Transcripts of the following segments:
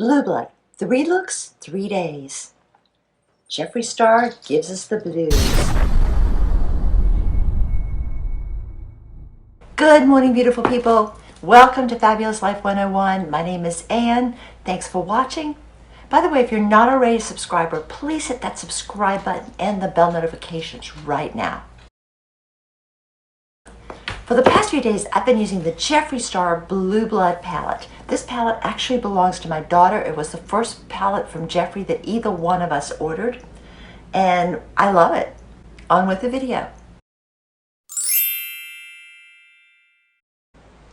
Blue blood, 3 looks, 3 days. Jeffree Star gives us the blues. Good morning, beautiful people. Welcome to Fabulous Life 101. My name is Anne. Thanks for watching. By the way, if you're not already a subscriber, please hit that subscribe button and the bell notifications right now. For the past few days, I've been using the Jeffree Star Blue Blood palette. This palette actually belongs to my daughter. It was the first palette from Jeffree that either one of us ordered, and I love it. On with the video.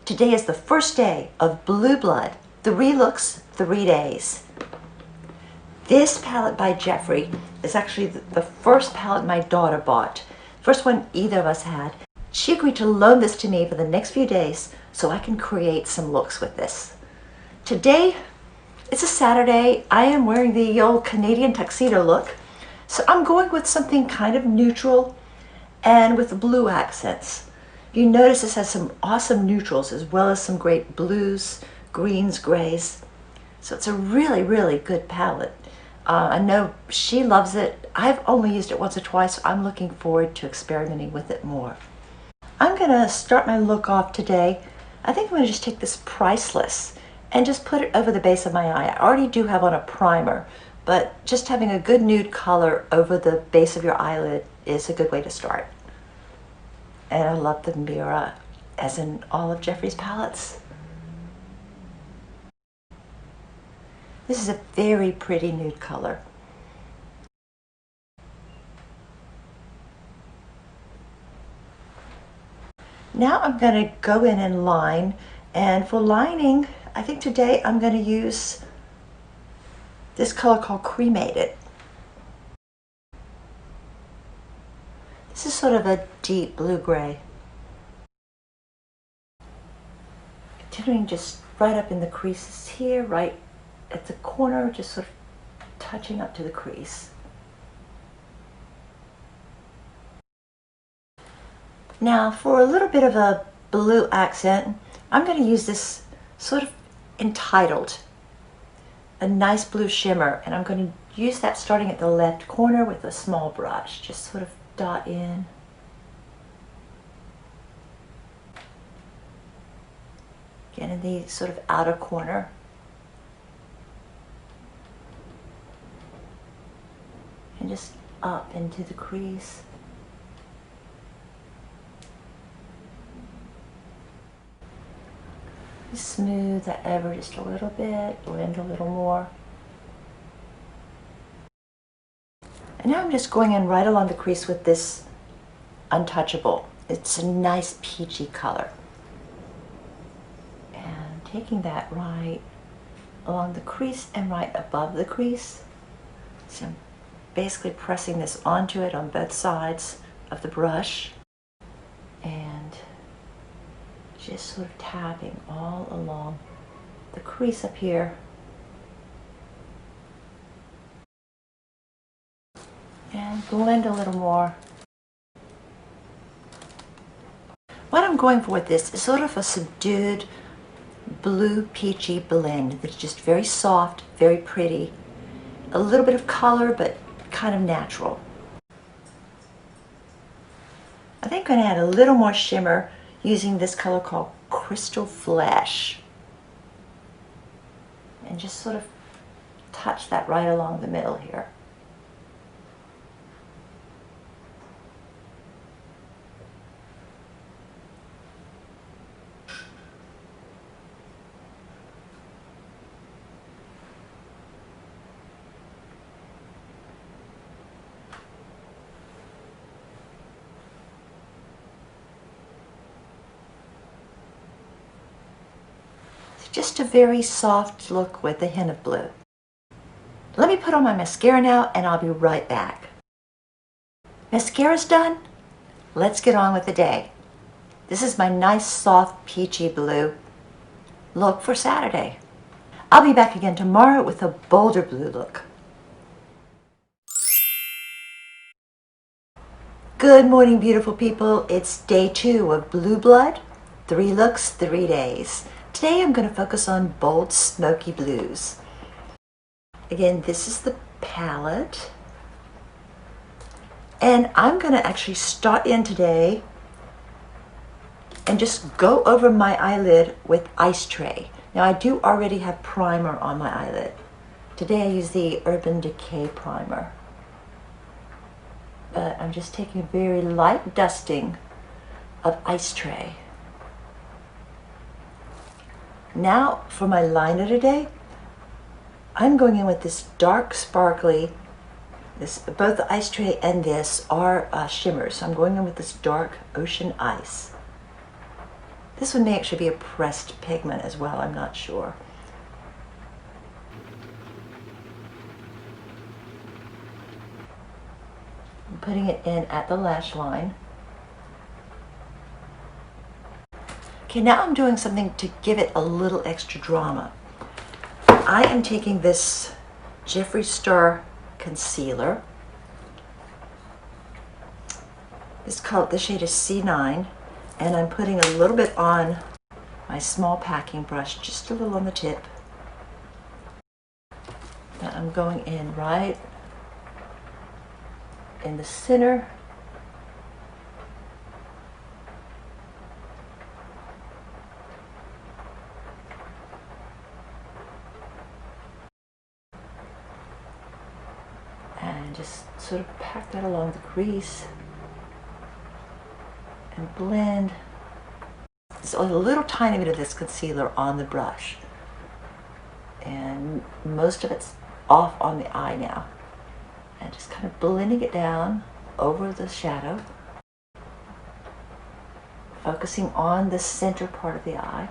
Today is the first day of Blue Blood, 3 looks, 3 days. This palette by Jeffree is actually the first palette my daughter bought. First one either of us had. She agreed to loan this to me for the next few days so I can create some looks with this. Today, it's a Saturday. I am wearing the old Canadian tuxedo look. So I'm going with something kind of neutral and with blue accents. You notice this has some awesome neutrals as well as some great blues, greens, grays. So it's a really, really good palette. I know she loves it. I've only used it once or twice, so I'm looking forward to experimenting with it more. I'm going to start my look off today. I think I'm going to just take this Priceless and just put it over the base of my eye. I already do have on a primer, but just having a good nude color over the base of your eyelid is a good way to start. And I love the mirror, as in all of Jeffree's palettes. This is a very pretty nude color. Now I'm going to go in and line, and for lining, I think today I'm going to use this color called Cremated. This is sort of a deep blue-gray. Continuing just right up in the creases here, right at the corner, just sort of touching up to the crease. Now for a little bit of a blue accent, I'm going to use this sort of Entitled, a nice blue shimmer, and I'm going to use that starting at the left corner with a small brush. Just sort of dot in. Again in the sort of outer corner. And just up into the crease. Smooth that over just a little bit, blend a little more. And now I'm just going in right along the crease with this Untouchable. It's a nice peachy color. And taking that right along the crease and right above the crease. So I'm basically pressing this onto it on both sides of the brush. And just sort of tapping all along the crease up here. And blend a little more. What I'm going for with this is sort of a subdued blue peachy blend that's just very soft, very pretty. A little bit of color, but kind of natural. I think I'm going to add a little more shimmer using this color called Crystal Flesh. And just sort of touch that right along the middle here. Just a very soft look with a hint of blue. Let me put on my mascara now and I'll be right back. Mascara's done. Let's get on with the day. This is my nice soft peachy blue look for Saturday. I'll be back again tomorrow with a bolder blue look. Good morning, beautiful people. It's day 2 of Blue Blood, 3 looks, 3 days. Today I'm going to focus on bold, smoky blues. Again, this is the palette. And I'm going to actually start in today and just go over my eyelid with Ice Tray. Now I do already have primer on my eyelid. Today I use the Urban Decay primer. But I'm just taking a very light dusting of Ice Tray. Now for my liner today, I'm going in with this dark sparkly, both the Ice Tray and this are shimmers. So I'm going in with this dark Ocean Ice. This one may actually be a pressed pigment as well, I'm not sure. I'm putting it in at the lash line. Okay, now I'm doing something to give it a little extra drama. I am taking this Jeffree Star concealer. This shade is C9, and I'm putting a little bit on my small packing brush, just a little on the tip. Now I'm going in right in the center. And just sort of pack that along the crease and blend. There's a little tiny bit of this concealer on the brush, and most of it's off on the eye now, and just kind of blending it down over the shadow, focusing on the center part of the eye.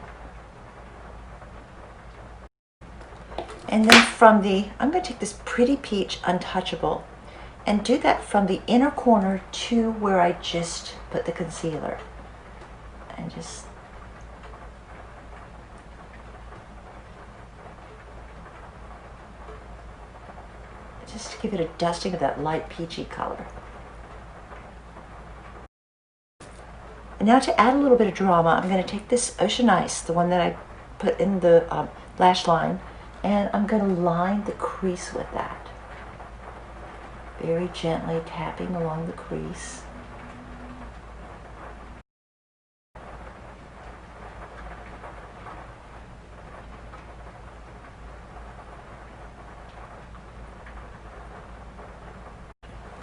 And then I'm going to take this Pretty Peach Untouchable and do that from the inner corner to where I just put the concealer. And just to give it a dusting of that light peachy color. And now to add a little bit of drama, I'm going to take this Ocean Ice, the one that I put in the lash line, and I'm going to line the crease with that. Very gently tapping along the crease.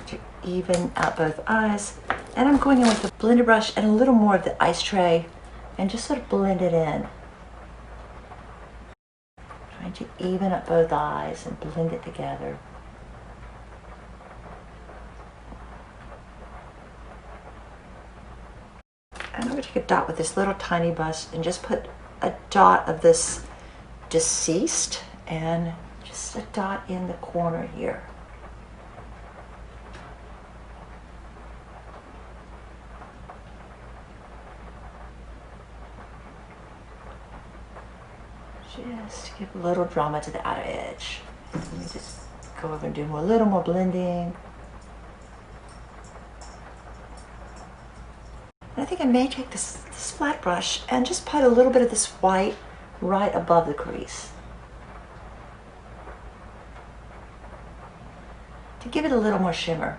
To even out both eyes. And I'm going in with the blender brush and a little more of the Ice Tray and just sort of blend it in. Trying to even up both eyes and blend it together. And I'm going to take a dot with this little tiny brush and just put a dot of this Deceased and just a dot in the corner here. Just to give a little drama to the outer edge. Let me just go over and do a little more blending. And I think I may take this flat brush and just put a little bit of this white right above the crease to give it a little more shimmer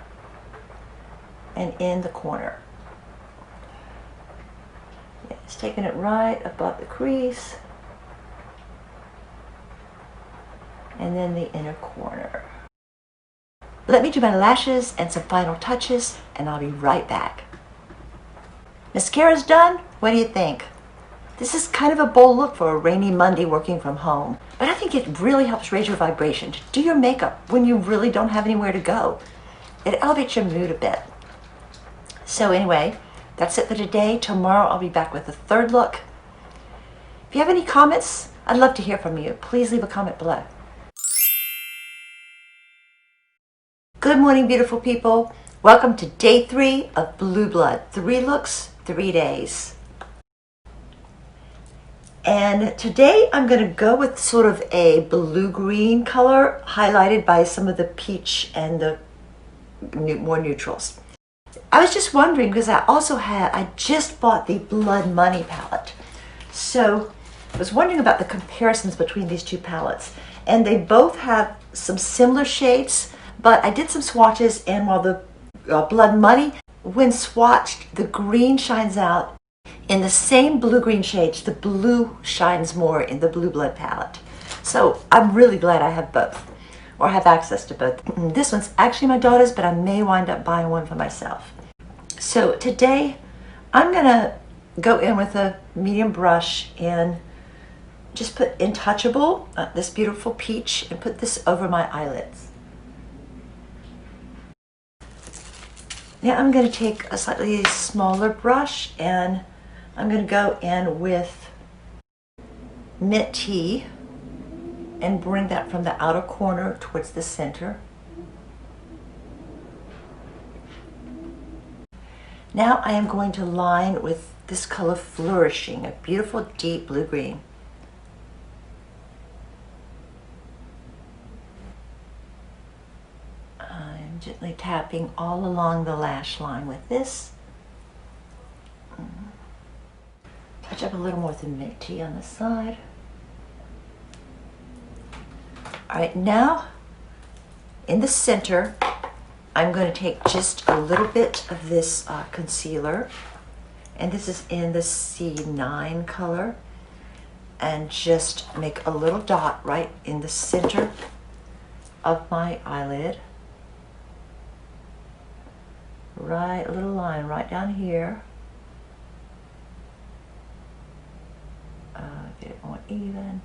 and in the corner. Yeah, just taking it right above the crease and then the inner corner. Let me do my lashes and some final touches, and I'll be right back. Mascara's done? What do you think? This is kind of a bold look for a rainy Monday working from home, but I think it really helps raise your vibration to do your makeup when you really don't have anywhere to go. It elevates your mood a bit. So anyway, that's it for today. Tomorrow I'll be back with a third look. If you have any comments, I'd love to hear from you. Please leave a comment below. Good morning, beautiful people. Welcome to day 3 of Blue Blood. 3 looks, 3 days. And today I'm going to go with sort of a blue-green color highlighted by some of the peach and the more neutrals. I was just wondering because I just bought the Blood Money palette. So I was wondering about the comparisons between these two palettes. And they both have some similar shades, but I did some swatches, and while the Blood Money, when swatched, the green shines out. In the same blue-green shades, the blue shines more in the Blue Blood palette. So I'm really glad I have both, or have access to both. This one's actually my daughter's, but I may wind up buying one for myself. So today, I'm gonna go in with a medium brush and just put Intouchable, this beautiful peach, and put this over my eyelids. Now I'm gonna take a slightly smaller brush and I'm going to go in with Mint Tea and bring that from the outer corner towards the center. Now I am going to line with this color Flourishing, a beautiful deep blue-green. I'm gently tapping all along the lash line with this. Touch up a little more with the Mint Tea on the side. All right, now in the center, I'm going to take just a little bit of this concealer, and this is in the C9 color, and just make a little dot right in the center of my eyelid. Right, a little line right down here. Get it more even.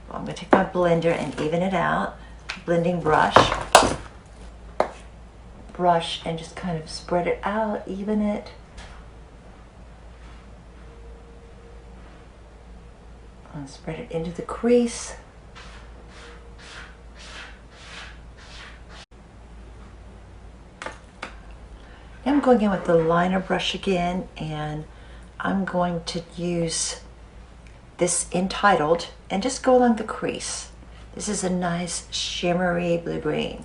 Well, I'm going to take my blender and even it out. Blending brush. Brush and just kind of spread it out, even it. And spread it into the crease. Now I'm going in with the liner brush again, and I'm going to use this Entitled and just go along the crease. This is a nice shimmery blue-green.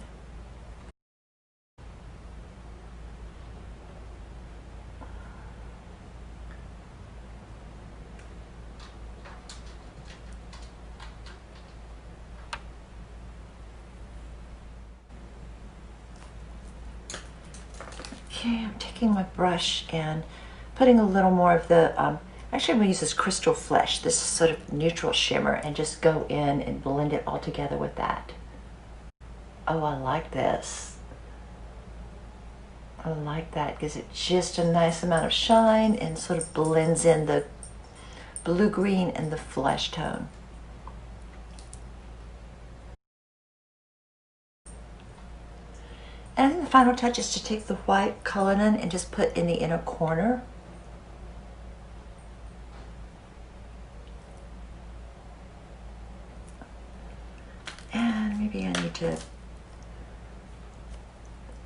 Okay, I'm taking my brush and putting a little more of the, actually I'm going to use this Crystal Flesh, this sort of neutral shimmer, and just go in and blend it all together with that. Oh, I like this. I like that, gives it just a nice amount of shine and sort of blends in the blue-green and the flesh tone. And I think the final touch is to take the white Cullinan and just put in the inner corner. And maybe I need to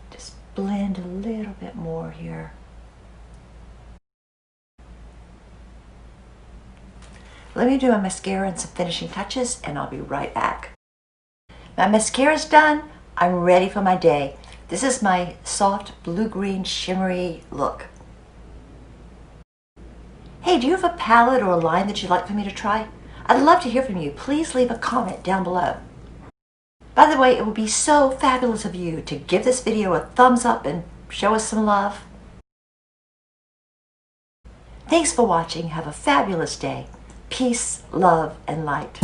just blend a little bit more here. Let me do my mascara and some finishing touches, and I'll be right back. My mascara's done. I'm ready for my day. This is my soft blue-green shimmery look. Hey, do you have a palette or a line that you'd like for me to try? I'd love to hear from you. Please leave a comment down below. By the way, it would be so fabulous of you to give this video a thumbs up and show us some love. Thanks for watching. Have a fabulous day. Peace, love, and light.